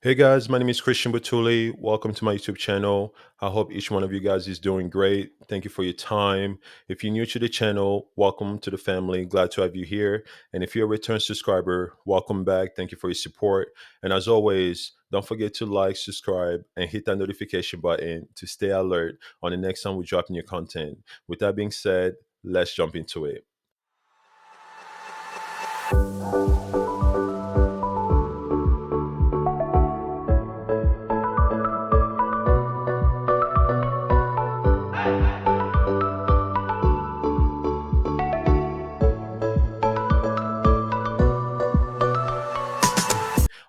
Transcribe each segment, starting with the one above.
Hey guys, my name is Christian Batuli. Welcome to my YouTube channel. I hope each one of you guys is doing great. Thank you for your time. If you're new to the channel, welcome to the family. Glad to have you here. And if you're a return subscriber, welcome back. Thank you for your support. And as always, don't forget to like, subscribe, and hit that notification button to stay alert on the next time we drop new content. With that being said, let's jump into it.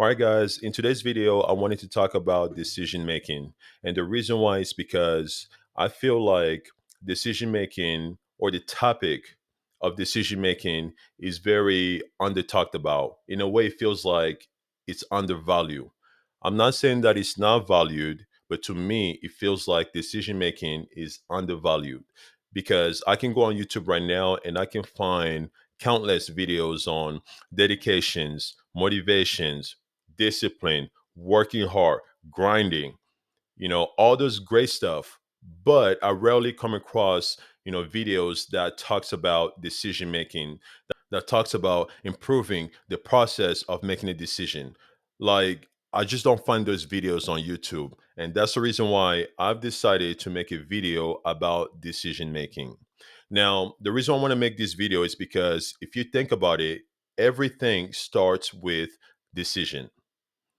All right, guys, in today's video, I wanted to talk about decision making. And the reason why is because I feel like decision making or the topic of decision making is very under talked about. In a way, it feels like it's undervalued. I'm not saying that it's not valued, but to me, it feels like decision making is undervalued because I can go on YouTube right now and I can find countless videos on dedications, motivations, discipline, working hard, grinding, all those great stuff. But I rarely come across, videos that talks about decision making, that talks about improving the process of making a decision. Like I just don't find those videos on YouTube. And that's the reason why I've decided to make a video about decision making. Now, the reason I want to make this video is because if you think about it, everything starts with decision.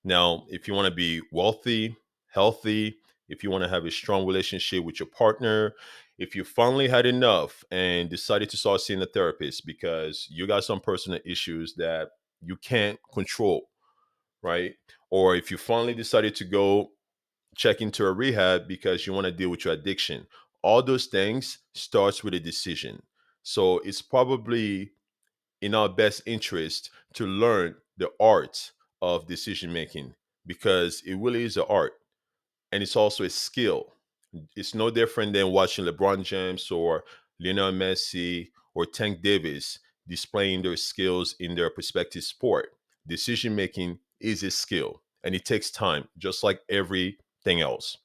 Now, if you want to be wealthy, healthy, if you want to have a strong relationship with your partner, if you finally had enough and decided to start seeing a therapist because you got some personal issues that you can't control, right? Or if you finally decided to go check into a rehab because you want to deal with your addiction, all those things starts with a decision. So it's probably in our best interest to learn the art of decision making because it really is an art and it's also a skill. It's no different than watching LeBron James or Lionel Messi or Tank Davis displaying their skills in their respective sport. Decision making is a skill and it takes time, just like everything else.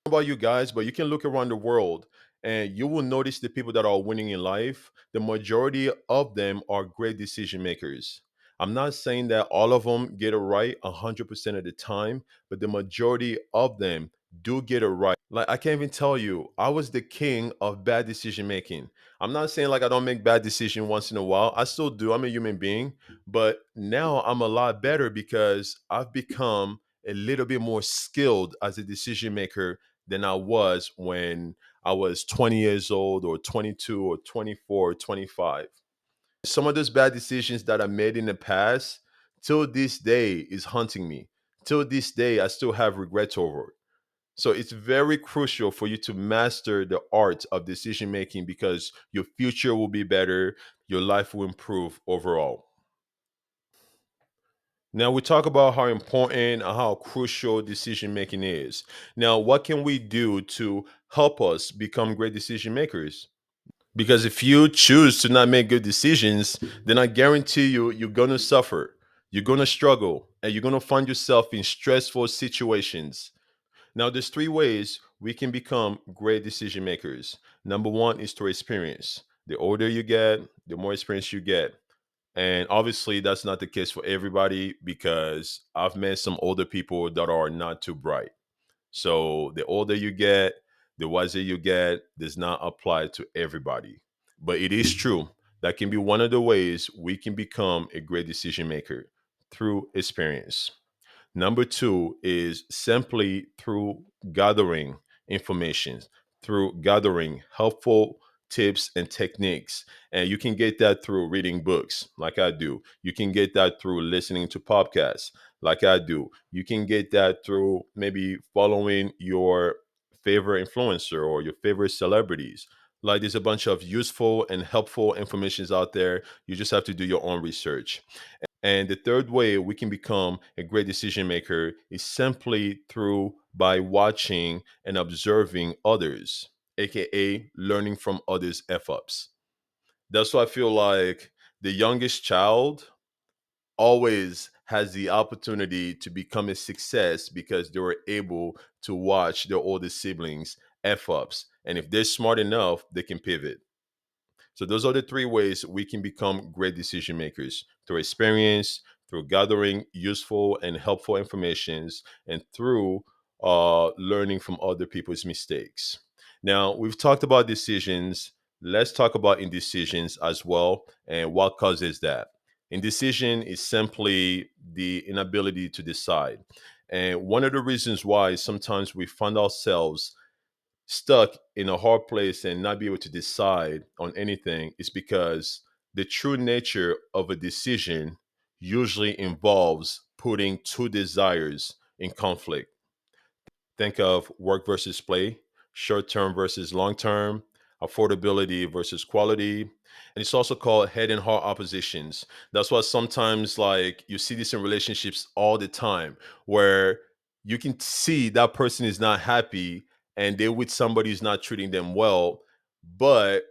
About you guys, but you can look around the world and you will notice the people that are winning in life, the majority of them are great decision makers. I'm not saying that all of them get it right 100% of the time, but the majority of them do get it right. Like, I can't even tell you, I was the king of bad decision making. I'm not saying like I don't make bad decisions once in a while. I still do. I'm a human being, but now I'm a lot better because I've become a little bit more skilled as a decision maker than I was when I was 20 years old or 22 or 24 or 25. Some of those bad decisions that I made in the past till this day is haunting me. Till this day, I still have regrets over it. So it's very crucial for you to master the art of decision making because your future will be better, your life will improve overall. Now we talk about how important and how crucial decision making is. Now, what can we do to help us become great decision makers? Because if you choose to not make good decisions, then I guarantee you're gonna suffer, you're gonna struggle, and you're gonna find yourself in stressful situations. Now, there's three ways we can become great decision makers. Number one is through experience. The older you get, the more experience you get. And obviously, that's not the case for everybody because I've met some older people that are not too bright. So the older you get, the wiser you get does not apply to everybody. But it is true. That can be one of the ways we can become a great decision maker through experience. Number two is simply through gathering information, through gathering helpful tips and techniques. And you can get that through reading books, like I do. You can get that through listening to podcasts, like I do. You can get that through maybe following your favorite influencer or your favorite celebrities. Like there's a bunch of useful and helpful informations out there. You just have to do your own research. And the third way we can become a great decision maker is simply through by watching and observing others, aka learning from others' F ups. That's why I feel like the youngest child always has the opportunity to become a success because they were able to watch their older siblings F ups. And if they're smart enough, they can pivot. So those are the three ways we can become great decision makers: through experience, through gathering useful and helpful informations, and through learning from other people's mistakes. Now we've talked about decisions. Let's talk about indecisions as well and what causes that. Indecision is simply the inability to decide. And one of the reasons why sometimes we find ourselves stuck in a hard place and not be able to decide on anything is because the true nature of a decision usually involves putting two desires in conflict. Think of work versus play, short term versus long term, affordability versus quality. And it's also called head and heart oppositions. That's why sometimes, like, you see this in relationships all the time, where you can see that person is not happy and they're with somebody who's not treating them well. But,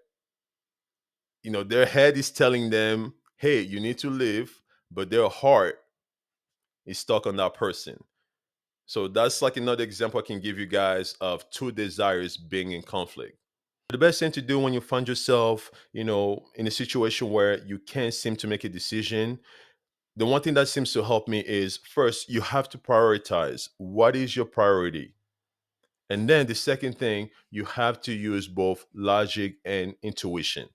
their head is telling them, hey, you need to live, but their heart is stuck on that person. So that's like another example I can give you guys of two desires being in conflict. The best thing to do when you find yourself, in a situation where you can't seem to make a decision, the one thing that seems to help me is first, you have to prioritize what is your priority. And then the second thing, you have to use both logic and intuition.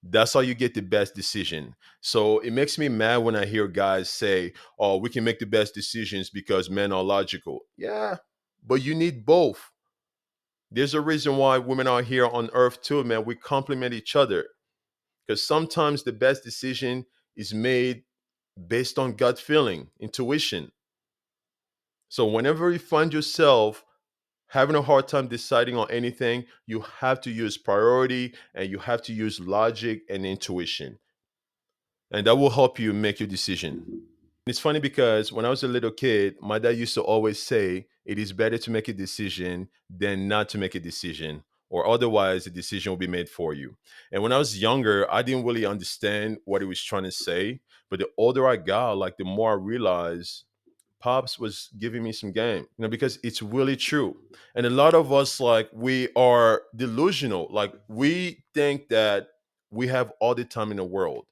That's how you get the best decision. So it makes me mad when I hear guys say, oh, we can make the best decisions because men are logical. Yeah, but you need both. There's a reason why women are here on earth too, man. We complement each other because sometimes the best decision is made based on gut feeling, intuition. So whenever you find yourself having a hard time deciding on anything, you have to use priority and you have to use logic and intuition. And that will help you make your decision. It's funny because when I was a little kid, my dad used to always say it is better to make a decision than not to make a decision, or otherwise the decision will be made for you. And when I was younger, I didn't really understand what he was trying to say. But the older I got, like the more I realized Pops was giving me some game, because it's really true. And a lot of us, like, we are delusional. Like, we think that we have all the time in the world,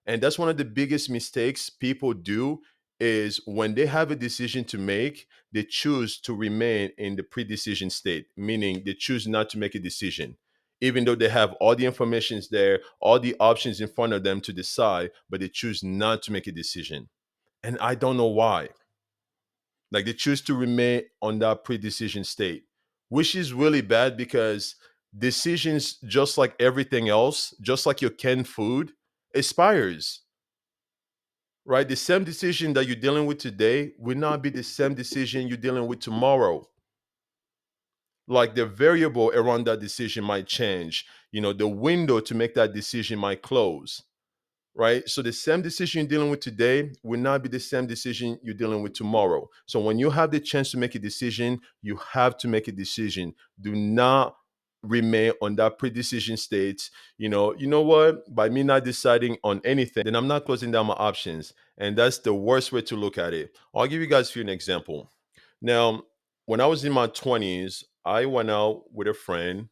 and that's one of the biggest mistakes people do is when they have a decision to make, they choose to remain in the pre-decision state, meaning they choose not to make a decision. Even though they have all the informations there, all the options in front of them to decide, but they choose not to make a decision. And I don't know why. Like, they choose to remain on that pre-decision state, which is really bad because decisions, just like everything else, just like your canned food, expires, right? The same decision that you're dealing with today will not be the same decision you're dealing with tomorrow. Like, the variable around that decision might change. The window to make that decision might close, right? So the same decision you're dealing with today will not be the same decision you're dealing with tomorrow. So when you have the chance to make a decision, you have to make a decision. Do not remain on that pre-decision state. You know what? By me not deciding on anything, then I'm not closing down my options. And that's the worst way to look at it. I'll give you guys an example. Now, when I was in my 20s, I went out with a friend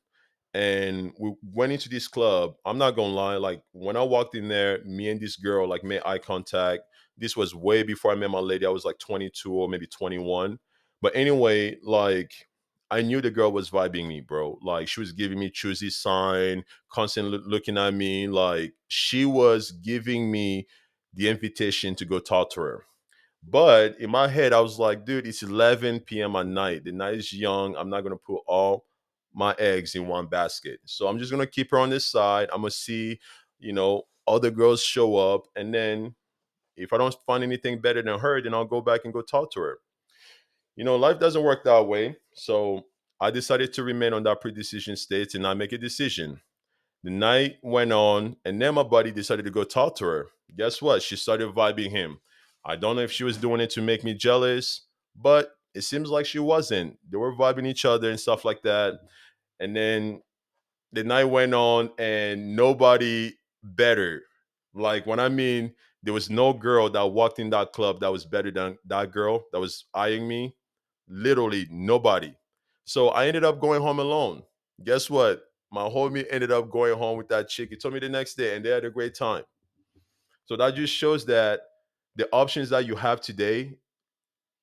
and we went into this club. I'm not gonna lie, like, when I walked in there, me and this girl like made eye contact. This was way before I met my lady. I was like 22 or maybe 21. But anyway, like, I knew the girl was vibing me, bro. Like, she was giving me choosy sign, constantly looking at me. Like, she was giving me the invitation to go talk to her. But in my head, I was like, dude, it's 11 p.m. at night. The night is young. I'm not going to put all my eggs in one basket. So I'm just going to keep her on this side. I'm going to see, other girls show up. And then if I don't find anything better than her, then I'll go back and go talk to her. Life doesn't work that way. So I decided to remain on that pre-decision state and not make a decision. The night went on, and then my buddy decided to go talk to her. Guess what? She started vibing him. I don't know if she was doing it to make me jealous, but it seems like she wasn't. They were vibing each other and stuff like that. And then the night went on, and nobody better. Like, when I mean There was no girl that walked in that club that was better than that girl that was eyeing me. Literally nobody. So I ended up going home alone. Guess what? My homie ended up going home with that chick. He told me the next day, and they had a great time. So that just shows that the options that you have today,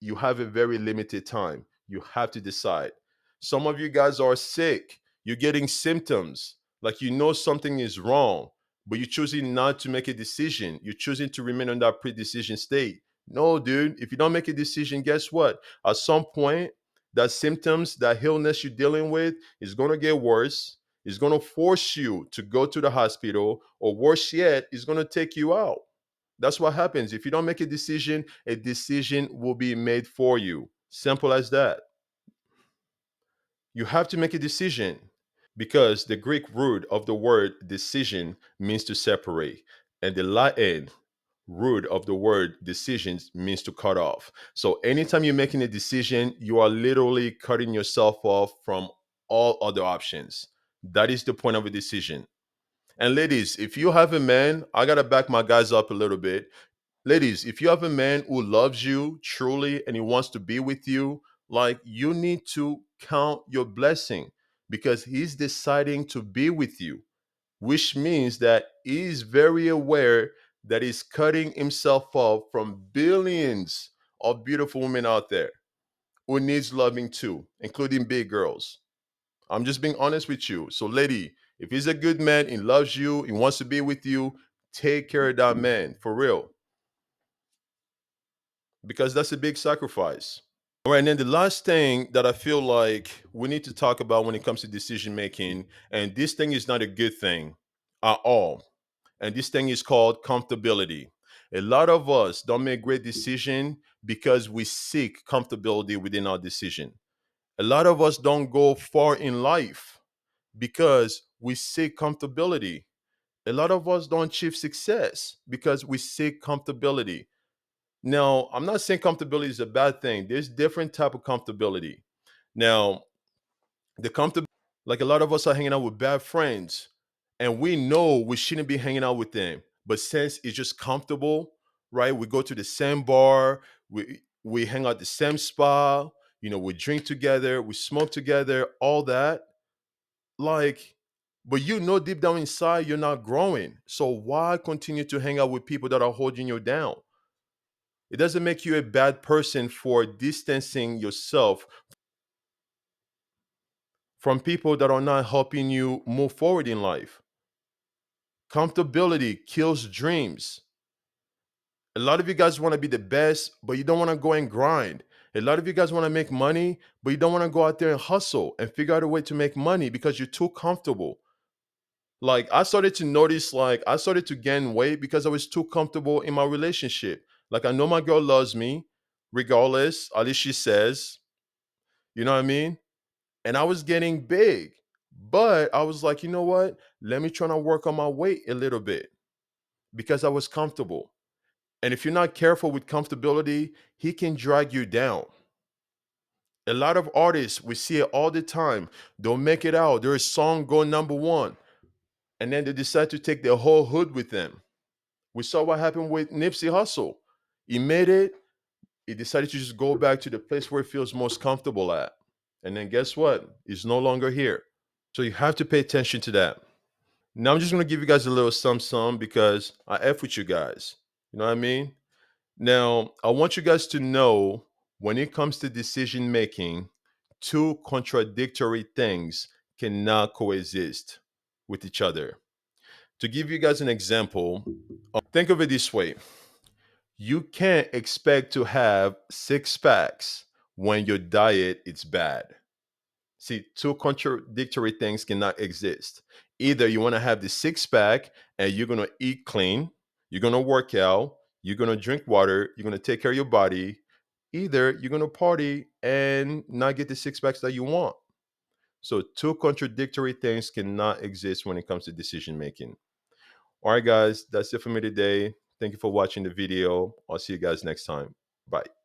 you have a very limited time. You have to decide. Some of you guys are sick. You're getting symptoms, like you know something is wrong, but you're choosing not to make a decision. You're choosing to remain on that pre-decision state. No, dude, if you don't make a decision, guess what? At some point, that symptoms, that illness you're dealing with is going to get worse. It's going to force you to go to the hospital, or worse yet, it's going to take you out. That's what happens. If you don't make a decision will be made for you. Simple as that. You have to make a decision because the Greek root of the word decision means to separate, and the Latin root of the word decisions means to cut off. So anytime you're making a decision, you are literally cutting yourself off from all other options. That is the point of a decision. And ladies, if you have a man, I gotta back my guys up a little bit. Ladies, if you have a man who loves you truly and he wants to be with you, like you need to count your blessing because he's deciding to be with you, which means that he's very aware that he's cutting himself off from billions of beautiful women out there who needs loving too, including big girls. I'm just being honest with you. So, lady, if he's a good man, he loves you, he wants to be with you, take care of that man for real because that's a big sacrifice. All right, and then the last thing that I feel like we need to talk about when it comes to decision making, and this thing is not a good thing at all, and this thing is called comfortability. A lot of us don't make great decision because we seek comfortability within our decision. A lot of us don't go far in life because we seek comfortability. A lot of us don't achieve success because we seek comfortability. Now, I'm not saying comfortability is a bad thing. There's different type of comfortability. Now, the comfortability, like a lot of us are hanging out with bad friends, and we know we shouldn't be hanging out with them. But since it's just comfortable, right? We go to the same bar, we hang out at the same spa, we drink together, we smoke together, all that. Like, but deep down inside you're not growing. So why continue to hang out with people that are holding you down? It doesn't make you a bad person for distancing yourself from people that are not helping you move forward in life. Comfortability kills dreams. A lot of you guys want to be the best, but you don't want to go and grind. A lot of you guys want to make money, but you don't want to go out there and hustle and figure out a way to make money because you're too comfortable. Like I started to notice, like I started to gain weight because I was too comfortable in my relationship. Like I know my girl loves me, regardless, at least she says, you know what I mean? And I was getting big. But I was like, you know what? Let me try to work on my weight a little bit because I was comfortable. And if you're not careful with comfortability, he can drag you down. A lot of artists, we see it all the time. They'll make it out. Their song go number one. And then they decide to take their whole hood with them. We saw what happened with Nipsey Hussle. He made it. He decided to just go back to the place where he feels most comfortable at. And then guess what? He's no longer here. So you have to pay attention to that. Now I'm just gonna give you guys a little sum because I F with you guys. You know what I mean? Now I want you guys to know when it comes to decision making, two contradictory things cannot coexist with each other. To give you guys an example, think of it this way. You can't expect to have six packs when your diet is bad. See, two contradictory things cannot exist. Either you want to have the six pack and you're going to eat clean, you're going to work out, you're going to drink water, you're going to take care of your body. Either you're going to party and not get the six packs that you want. So, two contradictory things cannot exist when it comes to decision making. All right, guys, that's it for me today. Thank you for watching the video. I'll see you guys next time. Bye.